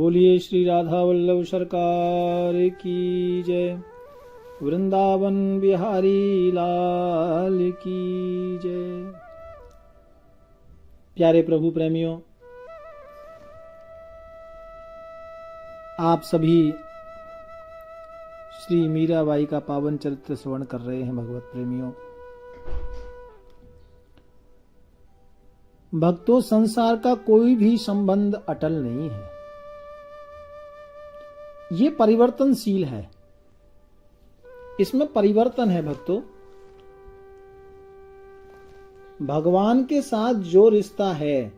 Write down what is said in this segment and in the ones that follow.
बोलिए श्री राधा वल्लभ सरकार की जय। वृंदावन बिहारी लाल की जय। प्यारे प्रभु प्रेमियों, आप सभी श्री मीराबाई का पावन चरित्र श्रवण कर रहे हैं। भगवत प्रेमियों, भक्तों, संसार का कोई भी संबंध अटल नहीं है, ये परिवर्तनशील है, इसमें परिवर्तन है। भक्तों, भगवान के साथ जो रिश्ता है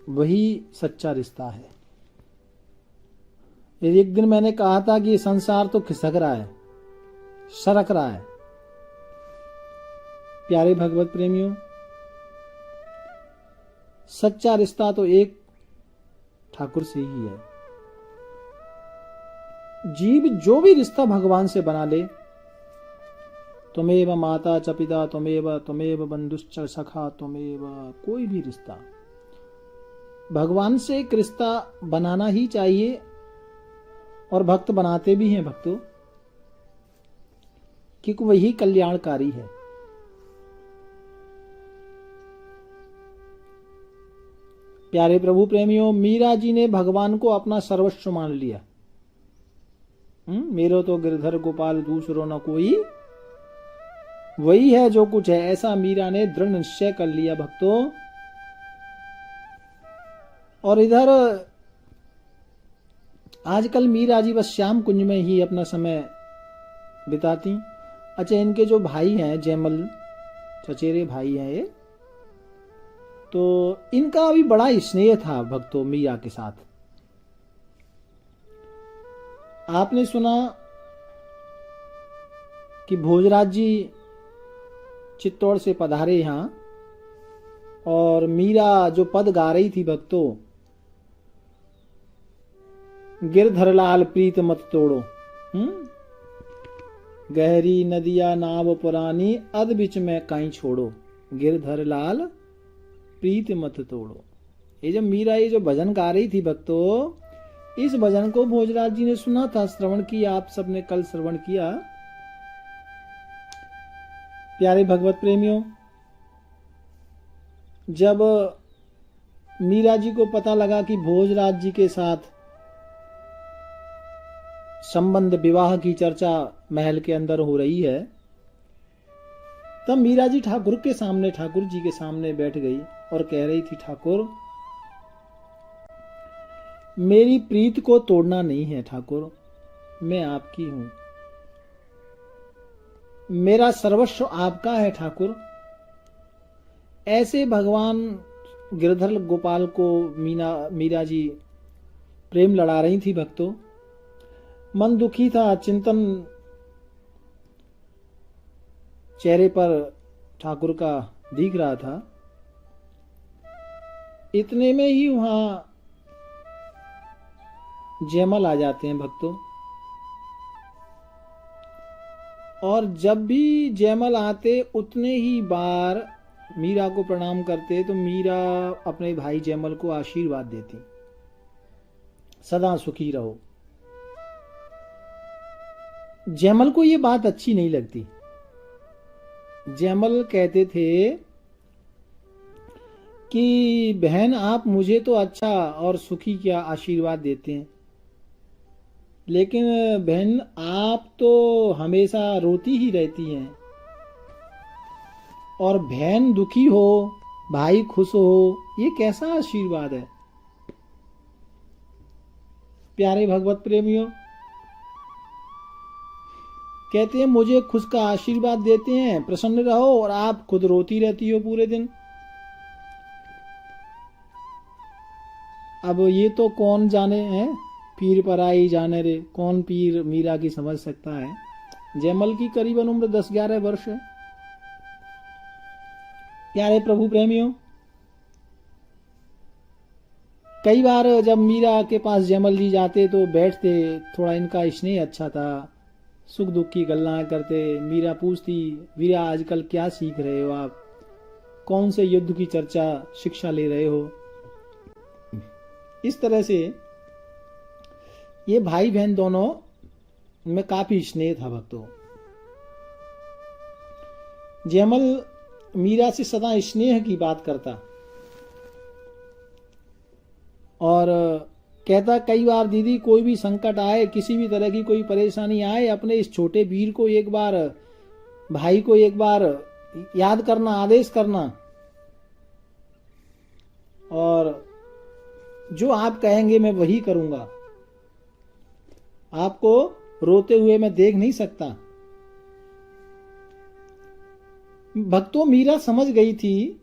वही सच्चा रिश्ता है। एक दिन मैंने कहा था कि ये संसार तो खिसक रहा है, सरक रहा है। प्यारे भगवत प्रेमियों, सच्चा रिश्ता तो एक ठाकुर से ही है। जीव जो भी रिश्ता भगवान से बना ले, त्वमेव माता च पिता त्वमेव बंधुश्च सखा त्वमेव, कोई भी रिश्ता भगवान से एक रिश्ता बनाना ही चाहिए, और भक्त बनाते भी हैं भक्तों, क्योंकि वही कल्याणकारी है। प्यारे प्रभु प्रेमियों, मीरा जी ने भगवान को अपना सर्वस्व मान लिया। मेरो तो गिरधर गोपाल दूसरो न कोई, वही है जो कुछ है, ऐसा मीरा ने दृढ़ निश्चय कर लिया भक्तों। और इधर आजकल मीरा जी बस श्याम कुंज में ही अपना समय बिताती। अच्छा, इनके जो भाई हैं जयमल, चचेरे भाई हैं ये, तो इनका भी बड़ा स्नेह था भक्तों मीरा के साथ। आपने सुना कि भोजराज जी चित्तौड़ से पधारे यहां, और मीरा जो पद गा रही थी भक्तों, गिरधर लाल प्रीत मत तोड़ो, गहरी नदिया नाव पुरानी अध बिच में काई छोड़ो, गिरधर लाल प्रीत मत तोड़ो। ये जब मीरा ये जो भजन गा रही थी भक्तों, इस भजन को भोजराज जी ने सुना था, श्रवण किया, आप सबने कल श्रवण किया। प्यारे भगवत प्रेमियों, जब मीरा जी को पता लगा कि भोजराज जी के साथ संबंध, विवाह की चर्चा महल के अंदर हो रही है, तब मीरा जी ठाकुर जी के सामने बैठ गई और कह रही थी, ठाकुर, मेरी प्रीत को तोड़ना नहीं है ठाकुर, मैं आपकी हूं, मेरा सर्वस्व आपका है ठाकुर। ऐसे भगवान गिरधर गोपाल को मीरा जी प्रेम लड़ा रही थी भक्तों। मन दुखी था, चिंतन चेहरे पर ठाकुर का दिख रहा था। इतने में ही वहां जयमल आ जाते हैं भक्तों, और जब भी जयमल आते उतने ही बार मीरा को प्रणाम करते, तो मीरा अपने भाई जयमल को आशीर्वाद देती, सदा सुखी रहो। जयमल को ये बात अच्छी नहीं लगती। जयमल कहते थे कि बहन, आप मुझे तो अच्छा और सुखी क्या आशीर्वाद देते हैं, लेकिन बहन आप तो हमेशा रोती ही रहती हैं, और बहन दुखी हो, भाई खुश हो, ये कैसा आशीर्वाद है। प्यारे भगवत प्रेमियों, कहते हैं मुझे खुश का आशीर्वाद देते हैं, प्रसन्न रहो, और आप खुद रोती रहती हो पूरे दिन। अब ये तो कौन जाने है, पीर पर आई जाने रे, कौन पीर मीरा की समझ सकता है। जयमल की करीबन उम्र 10-11 वर्ष है। प्यारे प्रभु प्रेमियों, कई बार जब मीरा के पास जयमल जी जाते तो बैठते, थोड़ा इनका स्नेह अच्छा था, सुख दुख की गल्लां करते। मीरा पूछती, वीरा आजकल क्या सीख रहे हो आप, कौन से युद्ध की चर्चा शिक्षा ले रहे हो। इस तरह से ये भाई बहन दोनों में काफी स्नेह था भक्तों। जयमल मीरा से सदा स्नेह की बात करता और कहता कई बार दीदी कोई भी संकट आए, किसी भी तरह की कोई परेशानी आए, अपने इस छोटे वीर को एक बार, भाई को एक बार याद करना, आदेश करना, और जो आप कहेंगे मैं वही करूंगा। आपको रोते हुए मैं देख नहीं सकता। भक्तों मीरा समझ गई थी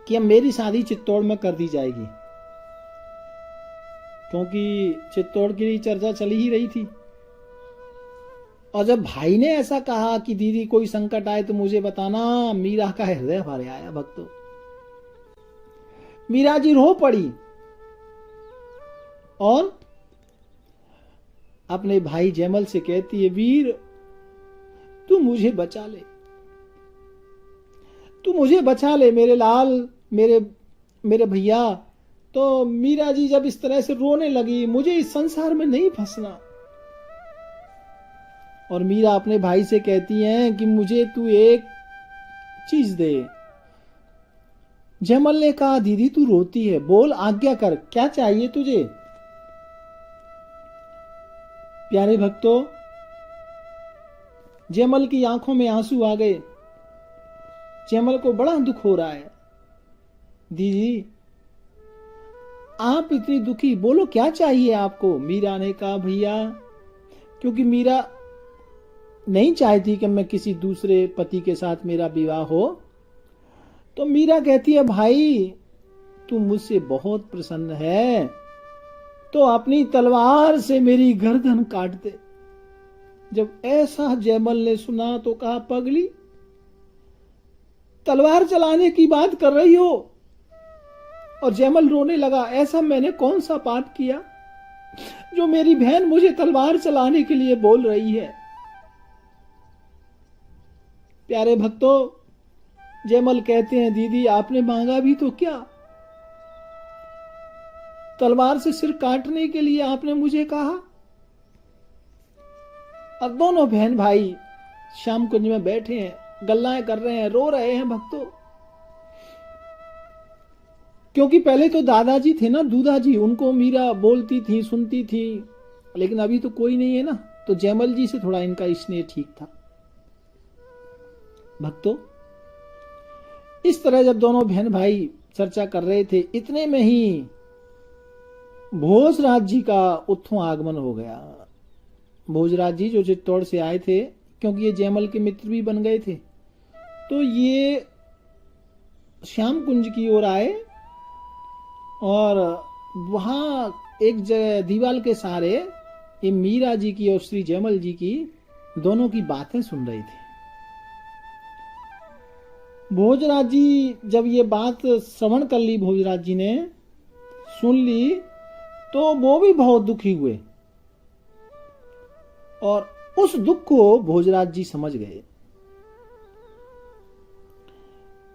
कि अब मेरी शादी चित्तौड़ में कर दी जाएगी, क्योंकि चित्तौड़ की लिए चर्चा चली ही रही थी। और जब भाई ने ऐसा कहा कि दीदी कोई संकट आए तो मुझे बताना, मीरा का हृदय भर आया भक्तों। मीरा जी रो पड़ी और अपने भाई जयमल से कहती है, वीर तू मुझे बचा ले, तू मुझे बचा ले मेरे लाल, मेरे भैया। तो मीरा जी जब इस तरह से रोने लगी, मुझे इस संसार में नहीं फंसना। और मीरा अपने भाई से कहती है कि मुझे तू एक चीज दे। जयमल ने कहा, दीदी तू रोती है, बोल आज्ञा कर, क्या चाहिए तुझे। प्यारे भक्तों, जयमल की आंखों में आंसू आ गए। जयमल को बड़ा दुख हो रहा है। दीदी आप इतनी दुखी, बोलो क्या चाहिए आपको। मीरा ने कहा, भैया, क्योंकि मीरा नहीं चाहती कि मैं किसी दूसरे पति के साथ मेरा विवाह हो, तो मीरा कहती है, भाई तू मुझसे बहुत प्रसन्न है तो अपनी तलवार से मेरी गर्दन काट दे। जब ऐसा जयमल ने सुना तो कहा, पगली तलवार चलाने की बात कर रही हो। और जयमल रोने लगा, ऐसा मैंने कौन सा पाप किया जो मेरी बहन मुझे तलवार चलाने के लिए बोल रही है। प्यारे भक्तों, जयमल कहते हैं, दीदी आपने मांगा भी तो क्या, तलवार से सिर काटने के लिए आपने मुझे कहा। और दोनों बहन भाई श्याम कुंज में बैठे हैं, गल्लाएं कर रहे हैं, रो रहे हैं भक्तों। क्योंकि पहले तो दादाजी थे ना, दूधा जी, उनको मीरा बोलती थी, सुनती थी, लेकिन अभी तो कोई नहीं है ना, तो जयमल जी से थोड़ा इनका स्नेह ठीक था। भक्तों, इस तरह जब दोनों बहन भाई चर्चा कर रहे थे, इतने में ही भोजराज जी का उत्थों आगमन हो गया। भोजराज जी जो चित्तौड़ से आए थे, क्योंकि ये जयमल के मित्र भी बन गए थे, तो ये श्याम कुंज की ओर आए और वहां एक दीवाल के सहारे ये मीरा जी की और श्री जयमल जी की दोनों की बातें सुन रहे थे। भोजराज जी जब ये बात श्रवण कर ली, भोजराज जी ने सुन ली, तो वो भी बहुत दुखी हुए और उस दुख को भोजराज जी समझ गए।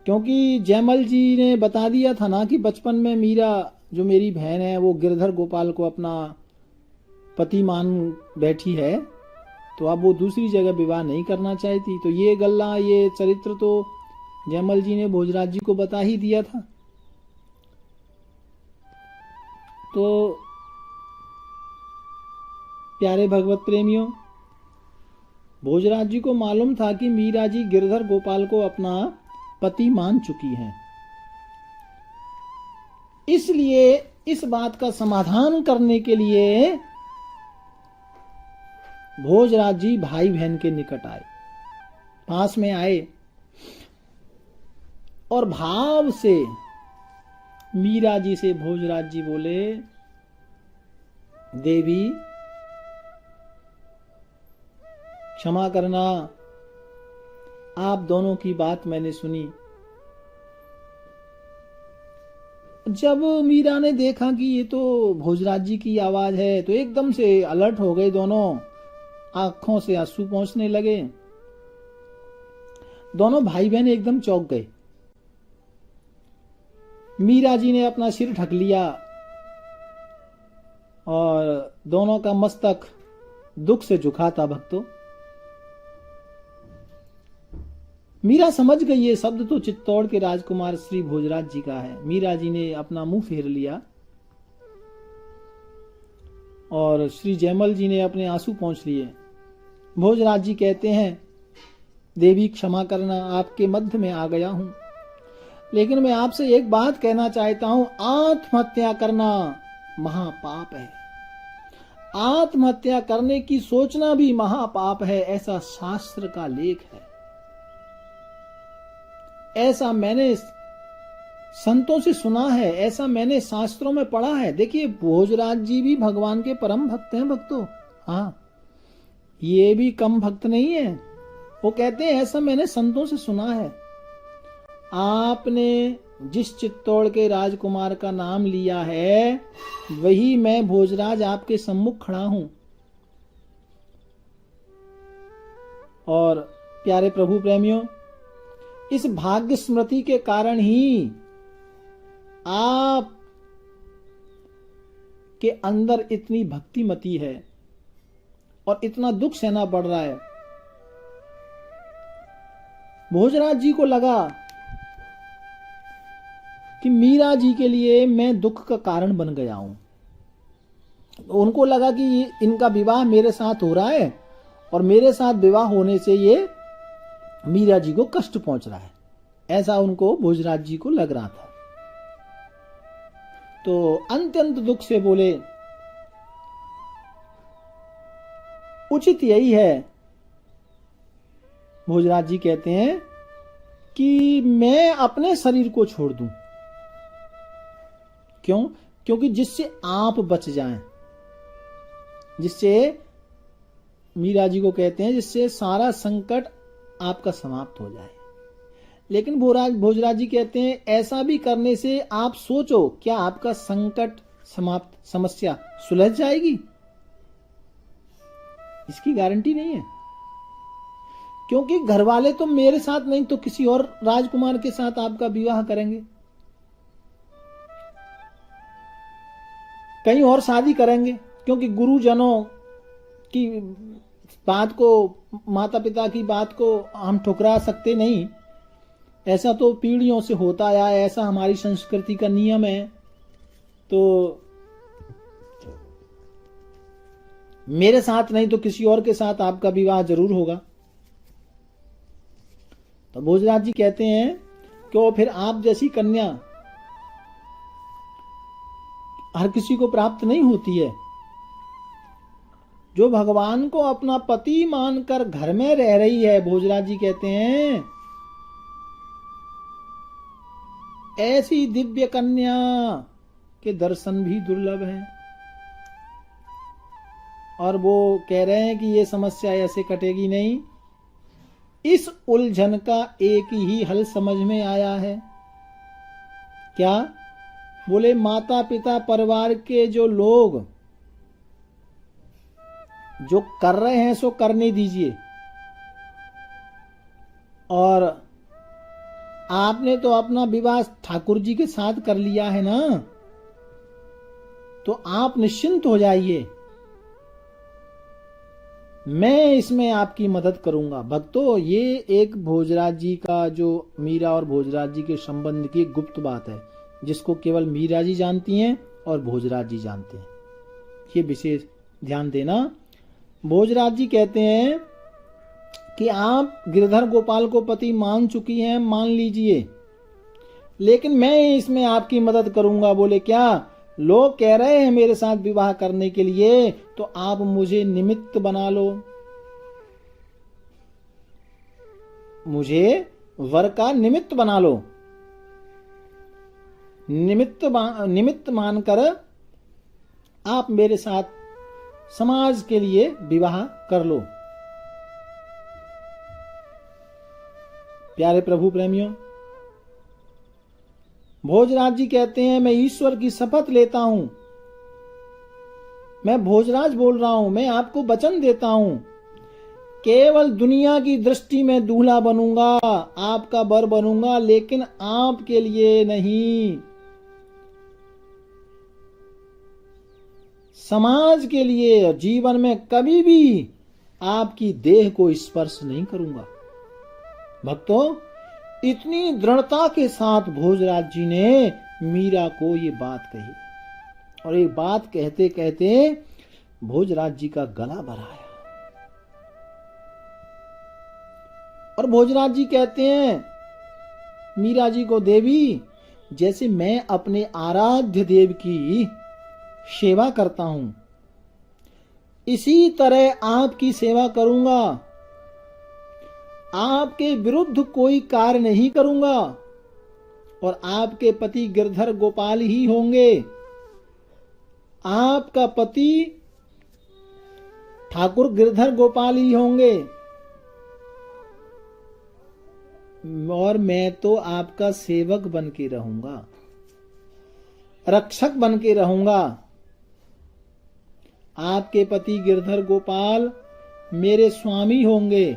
क्योंकि जयमल जी ने बता दिया था ना कि बचपन में मीरा जो मेरी बहन है वो गिरधर गोपाल को अपना पति मान बैठी है, तो अब वो दूसरी जगह विवाह नहीं करना चाहती। तो ये गल्ला, ये चरित्र तो जयमल जी ने भोजराज जी को बता ही दिया था। तो प्यारे भगवत प्रेमियों, भोजराज जी को मालूम था कि मीरा जी गिरधर गोपाल को अपना पति मान चुकी हैं। इसलिए इस बात का समाधान करने के लिए भोजराज जी भाई बहन के निकट आए, पास में आए और भाव से मीरा जी से भोजराज जी बोले, देवी क्षमा करना, आप दोनों की बात मैंने सुनी। जब मीरा ने देखा कि ये तो भोजराज जी की आवाज है, तो एकदम से अलर्ट हो गए दोनों, आंखों से आंसू पहुंचने लगे। दोनों भाई बहन एकदम चौंक गए। मीरा जी ने अपना सिर ढक लिया और दोनों का मस्तक दुख से झुका था भक्तों। मीरा समझ गई ये शब्द तो चित्तौड़ के राजकुमार श्री भोजराज जी का है। मीरा जी ने अपना मुंह फेर लिया और श्री जयमल जी ने अपने आंसू पोंछ लिए। भोजराज जी कहते हैं, देवी क्षमा करना, आपके मध्य में आ गया हूं, लेकिन मैं आपसे एक बात कहना चाहता हूं, आत्महत्या करना महापाप है। आत्महत्या करने की सोचना भी महापाप है, ऐसा शास्त्र का लेख है। ऐसा मैंने संतों से सुना है, ऐसा मैंने शास्त्रों में पढ़ा है। देखिए भोजराज जी भी भगवान के परम भक्त हैं भक्तों। हाँ, ये भी कम भक्त नहीं है। वो कहते हैं ऐसा मैंने संतों से सुना है। आपने जिस चित्तौड़ के राजकुमार का नाम लिया है, वही मैं भोजराज आपके सम्मुख खड़ा हूं। और प्यारे प्रभु प्रेमियों, इस भाग्य स्मृति के कारण ही आप के अंदर इतनी भक्तिमती है और इतना दुख सहना पड़ रहा है। भोजराज जी को लगा कि मीरा जी के लिए मैं दुख का कारण बन गया हूं। उनको लगा कि इनका विवाह मेरे साथ हो रहा है और मेरे साथ विवाह होने से ये मीरा जी को कष्ट पहुंच रहा है, ऐसा उनको भोजराज जी को लग रहा था। तो अत्यंत दुख से बोले, उचित यही है। भोजराज जी कहते हैं कि मैं अपने शरीर को छोड़ दूं। क्यों? क्योंकि जिससे आप बच जाएं, जिससे मीरा जी को कहते हैं जिससे सारा संकट आपका समाप्त हो जाए। लेकिन भोजराज जी कहते हैं ऐसा भी करने से आप सोचो, क्या आपका संकट समाप्त, समस्या सुलझ जाएगी? इसकी गारंटी नहीं है, क्योंकि घर वाले तो मेरे साथ नहीं तो किसी और राजकुमार के साथ आपका विवाह करेंगे, कहीं और शादी करेंगे। क्योंकि गुरुजनों की बात को, माता पिता की बात को हम ठुकरा सकते नहीं। ऐसा तो पीढ़ियों से होता आया है, ऐसा हमारी संस्कृति का नियम है। तो मेरे साथ नहीं तो किसी और के साथ आपका विवाह जरूर होगा। तो भोजराज जी कहते हैं क्यों फिर आप जैसी कन्या हर किसी को प्राप्त नहीं होती है। जो भगवान को अपना पति मानकर घर में रह रही है, भोजराज जी कहते हैं ऐसी दिव्य कन्या के दर्शन भी दुर्लभ हैं। और वो कह रहे हैं कि ये समस्या ऐसे कटेगी नहीं। इस उलझन का एक ही हल समझ में आया है। क्या? बोले माता पिता परिवार के जो लोग जो कर रहे हैं सो करने दीजिए, और आपने तो अपना विवाह ठाकुर जी के साथ कर लिया है ना, तो आप निश्चिंत हो जाइए, मैं इसमें आपकी मदद करूंगा। भक्तों, ये एक भोजराज जी का जो मीरा और भोजराज जी के संबंध की गुप्त बात है, जिसको केवल मीरा जी जानती हैं और भोजराज जी जानते हैं। ये विशेष ध्यान देना। भोजराज जी कहते हैं कि आप गिरधर गोपाल को पति मान चुकी हैं, मान लीजिए, लेकिन मैं इसमें आपकी मदद करूंगा। बोले क्या? लोग कह रहे हैं मेरे साथ विवाह करने के लिए, तो आप मुझे निमित्त बना लो, मुझे वर का निमित्त बना लो। निमित्त मानकर आप मेरे साथ समाज के लिए विवाह कर लो। प्यारे प्रभु प्रेमियों, भोजराज जी कहते हैं मैं ईश्वर की शपथ लेता हूं, मैं भोजराज बोल रहा हूं, मैं आपको वचन देता हूं, केवल दुनिया की दृष्टि में दूल्हा बनूंगा, आपका वर बनूंगा, लेकिन आपके लिए नहीं। समाज के लिए और जीवन में कभी भी आपकी देह को स्पर्श नहीं करूंगा। भक्तों, इतनी दृढ़ता के साथ भोजराज जी ने मीरा को ये बात कही और ये बात कहते कहते भोजराज जी का गला भर आया और भोजराज जी कहते हैं मीरा जी को, देवी, जैसे मैं अपने आराध्य देव की सेवा करता हूं, इसी तरह आपकी सेवा करूंगा। आपके विरुद्ध कोई कार्य नहीं करूंगा और आपके पति गिरधर गोपाल ही होंगे। आपका पति ठाकुर गिरधर गोपाल ही होंगे और मैं तो आपका सेवक बन के रहूंगा, रक्षक बन के रहूंगा। आपके पति गिरधर गोपाल मेरे स्वामी होंगे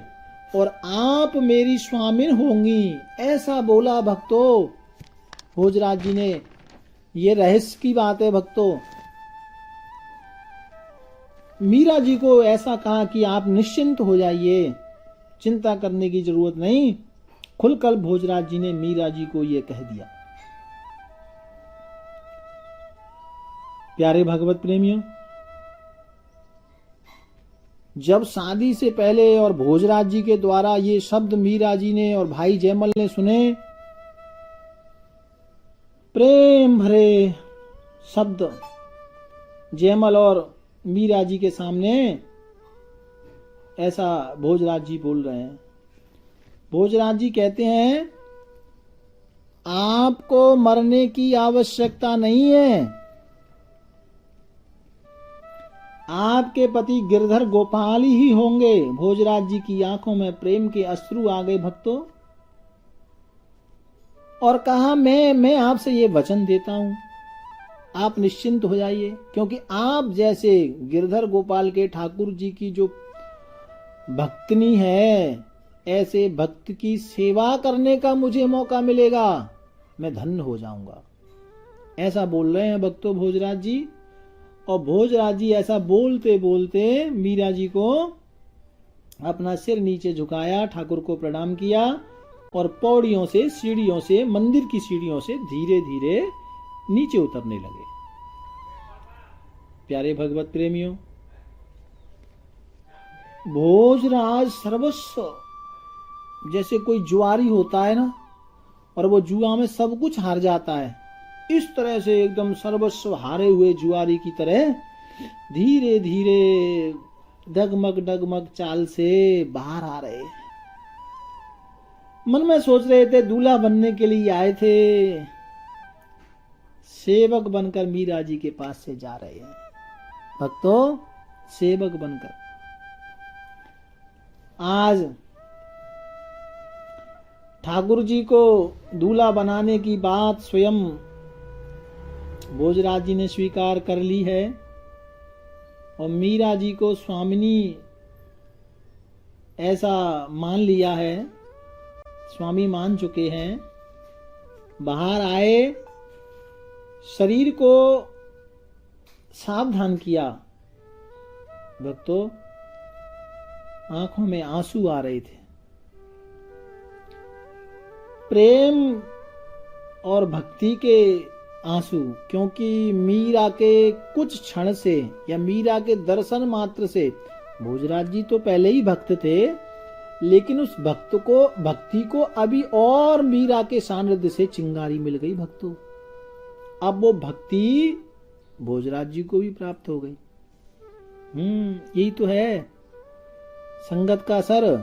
और आप मेरी स्वामिन होंगी। ऐसा बोला भक्तों भोजराज जी ने। ये रहस्य की बात है भक्तों। मीरा जी को ऐसा कहा कि आप निश्चिंत हो जाइए, चिंता करने की जरूरत नहीं। खुलकर भोजराज जी ने मीरा जी को यह कह दिया। प्यारे भगवत प्रेमियों, जब शादी से पहले और भोजराज जी के द्वारा ये शब्द मीरा जी ने और भाई जयमल ने सुने, प्रेम भरे शब्द जयमल और मीरा जी के सामने ऐसा भोजराज जी बोल रहे हैं। भोजराज जी कहते हैं, आपको मरने की आवश्यकता नहीं है। आपके पति गिरधर गोपाल ही होंगे। भोजराज जी की आंखों में प्रेम के अश्रु आ गए भक्तों और कहा, मैं आपसे ये वचन देता हूं, आप निश्चिंत हो जाइए, क्योंकि आप जैसे गिरधर गोपाल के ठाकुर जी की जो भक्तनी है, ऐसे भक्त की सेवा करने का मुझे मौका मिलेगा, मैं धन्य हो जाऊंगा। ऐसा बोल रहे हैं भक्तों भोजराज जी। और भोजराज जी ऐसा बोलते बोलते मीरा जी को अपना सिर नीचे झुकाया, ठाकुर को प्रणाम किया और पौड़ियों से, सीढ़ियों से, मंदिर की सीढ़ियों से धीरे धीरे नीचे उतरने लगे। प्यारे भगवत प्रेमियों, भोजराज सर्वस्व, जैसे कोई जुआरी होता है ना, और वो जुआ में सब कुछ हार जाता है, इस तरह से एकदम सर्वस्व हारे हुए जुआरी की तरह धीरे धीरे डगमग डगमग चाल से बाहर आ रहे। मन में सोच रहे थे दूल्हा बनने के लिए आए थे, सेवक बनकर मीरा जी के पास से जा रहे हैं। भक्तों, सेवक बनकर आज ठाकुर जी को दूल्हा बनाने की बात स्वयं भोजराज जी ने स्वीकार कर ली है और मीरा जी को स्वामिनी ऐसा मान लिया है, स्वामी मान चुके हैं। बाहर आए, शरीर को सावधान किया। भक्तों, आंखों में आंसू आ रहे थे। प्रेम और भक्ति के आंसू, क्योंकि मीरा के कुछ क्षण से या मीरा के दर्शन मात्र से, भोजराज जी तो पहले ही भक्त थे, लेकिन उस भक्ति को अभी और मीरा के सानिध्य से चिंगारी मिल गई भक्तों। अब वो भक्ति भोजराज जी को भी प्राप्त हो गई। यही तो है संगत का असर।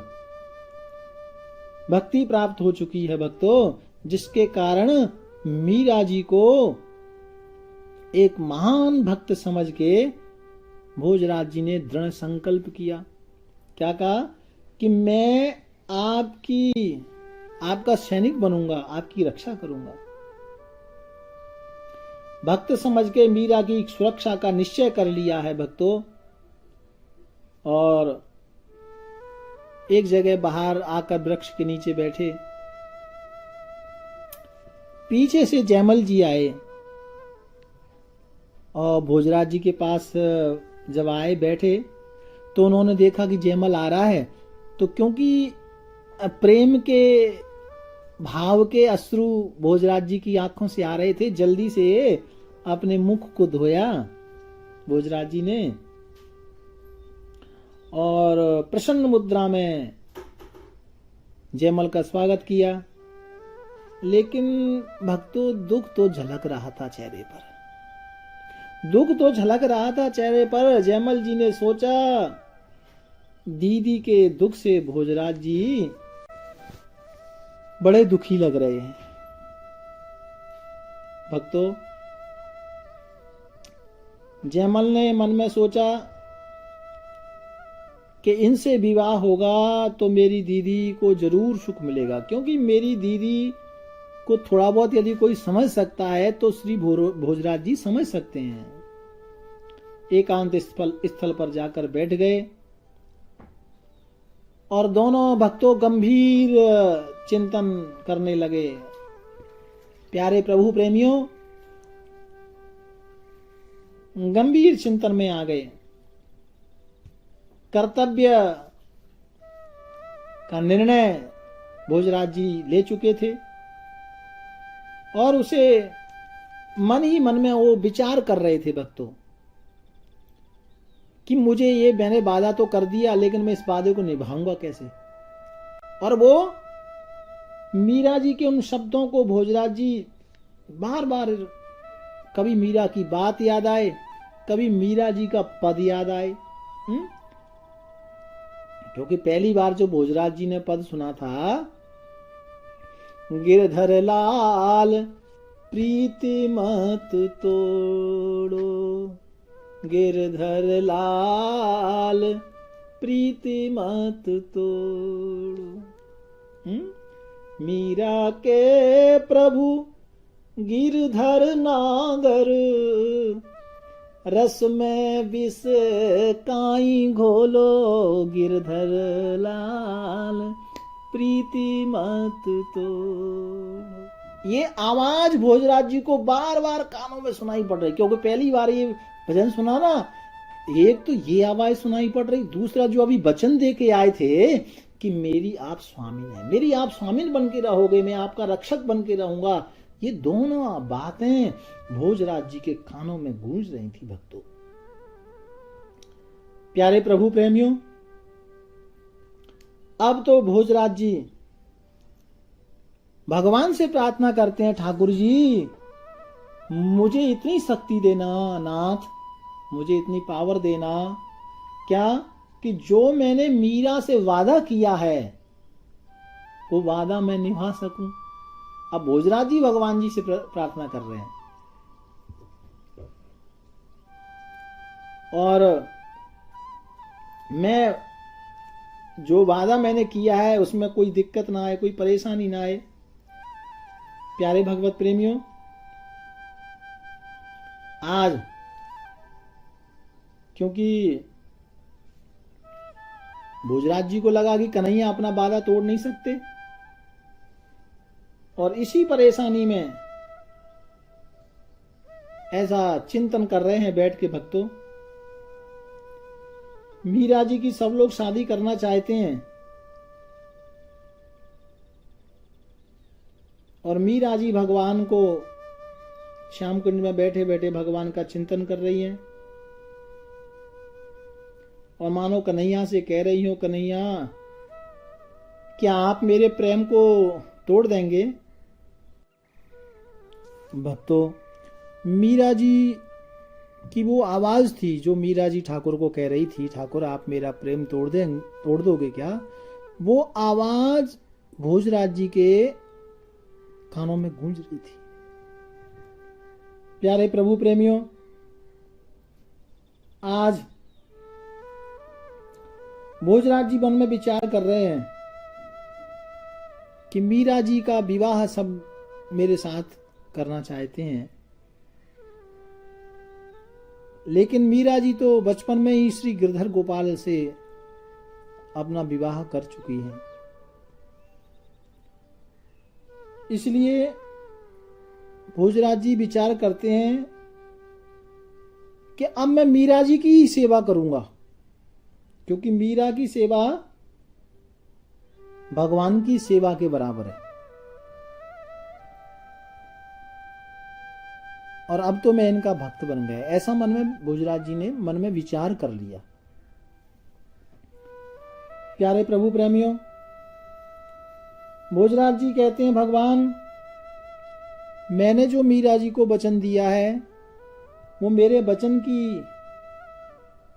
भक्ति प्राप्त हो चुकी है भक्तों, जिसके कारण मीरा जी को एक महान भक्त समझ के भोजराज जी ने दृढ़ संकल्प किया। क्या कहा कि मैं आपका सैनिक बनूंगा, आपकी रक्षा करूंगा। भक्त समझ के मीरा की सुरक्षा का निश्चय कर लिया है भक्तों। और एक जगह बाहर आकर वृक्ष के नीचे बैठे। पीछे से जयमल जी आए और भोजराज जी के पास जब आए बैठे तो उन्होंने देखा कि जयमल आ रहा है, तो क्योंकि प्रेम के भाव के अश्रु भोजराज जी की आंखों से आ रहे थे, जल्दी से अपने मुख को धोया भोजराज जी ने और प्रसन्न मुद्रा में जयमल का स्वागत किया। लेकिन भक्तों, दुख तो झलक रहा था चेहरे पर, दुख तो झलक रहा था चेहरे पर। जयमल जी ने सोचा दीदी के दुख से भोजराज जी बड़े दुखी लग रहे हैं। भक्तों, जयमल ने मन में सोचा कि इनसे विवाह होगा तो मेरी दीदी को जरूर सुख मिलेगा, क्योंकि मेरी दीदी को थोड़ा बहुत यदि कोई समझ सकता है तो श्री भोजराज जी समझ सकते हैं। एकांत स्थल पर जाकर बैठ गए और दोनों भक्तों गंभीर चिंतन करने लगे। प्यारे प्रभु प्रेमियों, गंभीर चिंतन में आ गए। कर्तव्य का निर्णय भोजराज जी ले चुके थे और उसे मन ही मन में वो विचार कर रहे थे भक्तों कि मुझे ये मैंने वादा तो कर दिया, लेकिन मैं इस वादे को निभाऊंगा कैसे। और वो मीरा जी के उन शब्दों को भोजराज जी बार बार, कभी मीरा की बात याद आए, कभी मीरा जी का पद याद आए। क्योंकि पहली बार जो भोजराज जी ने पद सुना था, गिरधर लाल प्रीति मत तोड़ो, गिरधर लाल प्रीति मत तोड़ो, मीरा के प्रभु गिरधर नागर, रस में विष काई घोलो, गिरधर लाल प्रीति मत तो। ये आवाज भोजराज जी को बार बार कानों में सुनाई पड़ रही, क्योंकि पहली बार ये भजन सुना ना, एक तो ये आवाज सुनाई पड़ रही, दूसरा जो अभी वचन दे के आए थे कि मेरी आप स्वामिन है, मेरी आप स्वामिन बन के रहोगे, मैं आपका रक्षक बन के रहूंगा, ये दोनों बातें भोजराज जी के कानों में गूंज रही थी भक्तों। प्यारे प्रभु प्रेमियों, अब तो भोजराज जी भगवान से प्रार्थना करते हैं, ठाकुर जी मुझे इतनी शक्ति देना नाथ, मुझे इतनी पावर देना, क्या कि जो मैंने मीरा से वादा किया है वो वादा मैं निभा सकूं। अब भोजराज जी भगवान जी से प्रार्थना कर रहे हैं और मैं जो वादा मैंने किया है उसमें कोई दिक्कत ना आए, कोई परेशानी ना आए। प्यारे भगवत प्रेमियों, आज क्योंकि भोजराज जी को लगा कि कन्हैया अपना वादा तोड़ नहीं सकते, और इसी परेशानी में ऐसा चिंतन कर रहे हैं बैठ के भक्तों। मीरा जी की सब लोग शादी करना चाहते हैं और मीरा जी भगवान को श्याम कुंड में बैठे बैठे भगवान का चिंतन कर रही हैं और मानो कन्हैया से कह रही हो, कन्हैया क्या आप मेरे प्रेम को तोड़ देंगे। भक्तों, मीरा जी की वो आवाज थी जो मीरा जी ठाकुर को कह रही थी, ठाकुर आप मेरा प्रेम तोड़ दोगे क्या, वो आवाज भोजराज जी के कानों में गूंज रही थी। प्यारे प्रभु प्रेमियों, आज भोजराज जी मन में विचार कर रहे हैं कि मीरा जी का विवाह सब मेरे साथ करना चाहते हैं, लेकिन मीरा जी तो बचपन में ही श्री गिरधर गोपाल से अपना विवाह कर चुकी हैं। इसलिए भोजराज जी विचार करते हैं कि अब मैं मीरा जी की ही सेवा करूंगा, क्योंकि मीरा की सेवा भगवान की सेवा के बराबर है। और अब तो मैं इनका भक्त बन गया, ऐसा मन में भोजराज जी ने मन में विचार कर लिया। प्यारे प्रभु प्रेमियों, भोजराज जी कहते हैं, भगवान मैंने जो मीरा जी को वचन दिया है वो मेरे वचन की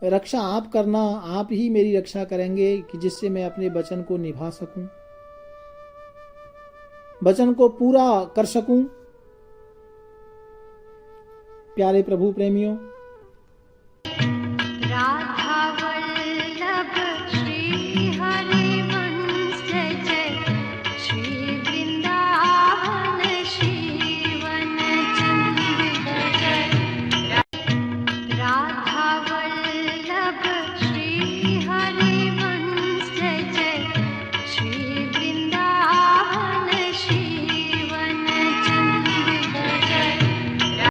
रक्षा आप करना, आप ही मेरी रक्षा करेंगे कि जिससे मैं अपने वचन को निभा सकूं, वचन को पूरा कर सकूं। प्यारे प्रभु प्रेमियों,